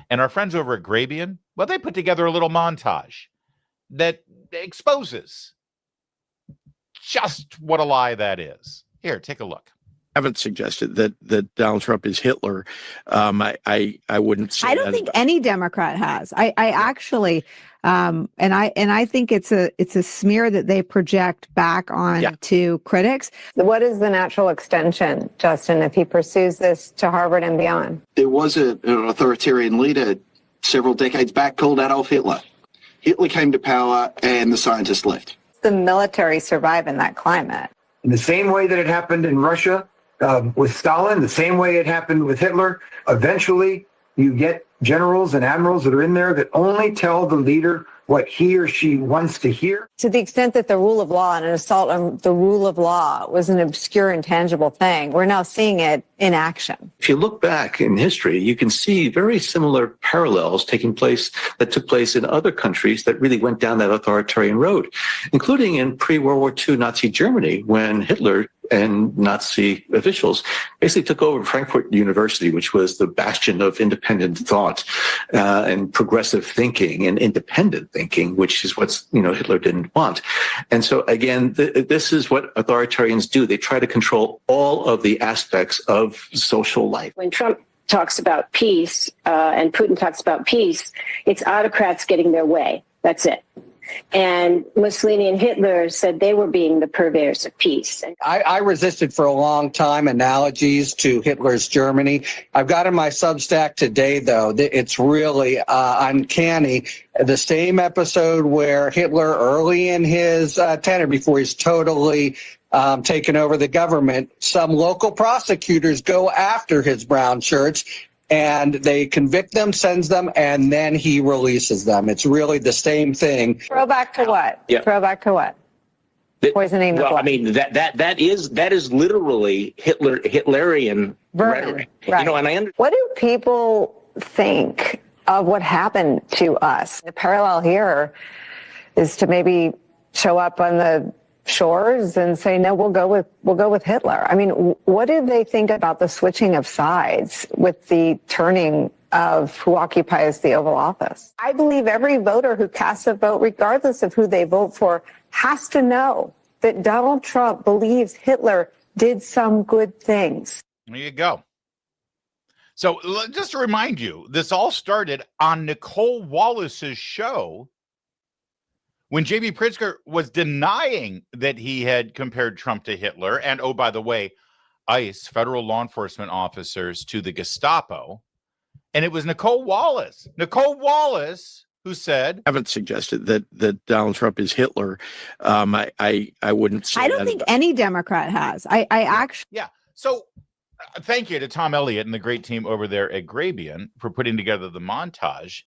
And our friends over at Grabian, well, they put together a little montage that exposes just what a lie that is. Here, take a look. Haven't suggested that Donald Trump is Hitler. I wouldn't say I don't think any Democrat has. I actually, and I think it's a smear that they project back on to critics. What is the natural extension, Justin, if he pursues this to Harvard and beyond? There was an authoritarian leader several decades back called Adolf Hitler. Hitler came to power and the scientists left. The military survive in that climate. In the same way that it happened in Russia with Stalin, the same way it happened with Hitler, eventually you get generals and admirals that are in there that only tell the leader what he or she wants to hear. To the extent that the rule of law and an assault on the rule of law was an obscure, intangible thing, we're now seeing it in action. If you look back in history, you can see very similar parallels that took place in other countries that really went down that authoritarian road, including in pre-World War II Nazi Germany, when Hitler and Nazi officials basically took over Frankfurt University, which was the bastion of independent thought and progressive thinking and independent thinking, which is what Hitler didn't want. And so again, this is what authoritarians do. They try to control all of the aspects of social life. When Trump talks about peace and Putin talks about peace, it's autocrats getting their way. That's it. And Mussolini and Hitler said they were being the purveyors of peace. I resisted for a long time analogies to Hitler's Germany. I've got in my Substack today, though, it's really uncanny. The same episode where Hitler, early in his tenure, before he's totally taken over the government, some local prosecutors go after his brown shirts, and they convict them, sends them, and then he releases them. It's really the same thing. Throwback to what? Yeah. Throwback to what? Poisoning the blood. I mean, that is literally Hitlerian rhetoric. Right. And what do people think of what happened to us? The parallel here is to maybe show up on the shores and say, no, we'll go with Hitler. I mean, what do they think about the switching of sides with the turning of who occupies the Oval Office? I believe every voter who casts a vote, regardless of who they vote for, has to know that Donald Trump believes Hitler did some good things. There you go. So just to remind you, this all started on Nicole Wallace's show when J.B. Pritzker was denying that he had compared Trump to Hitler. And, oh, by the way, ICE, federal law enforcement officers, to the Gestapo. And it was Nicole Wallace who said, haven't suggested that Donald Trump is Hitler. I wouldn't say I don't think any Democrat has. I actually. Yeah. So thank you to Tom Elliott and the great team over there at Grabian for putting together the montage.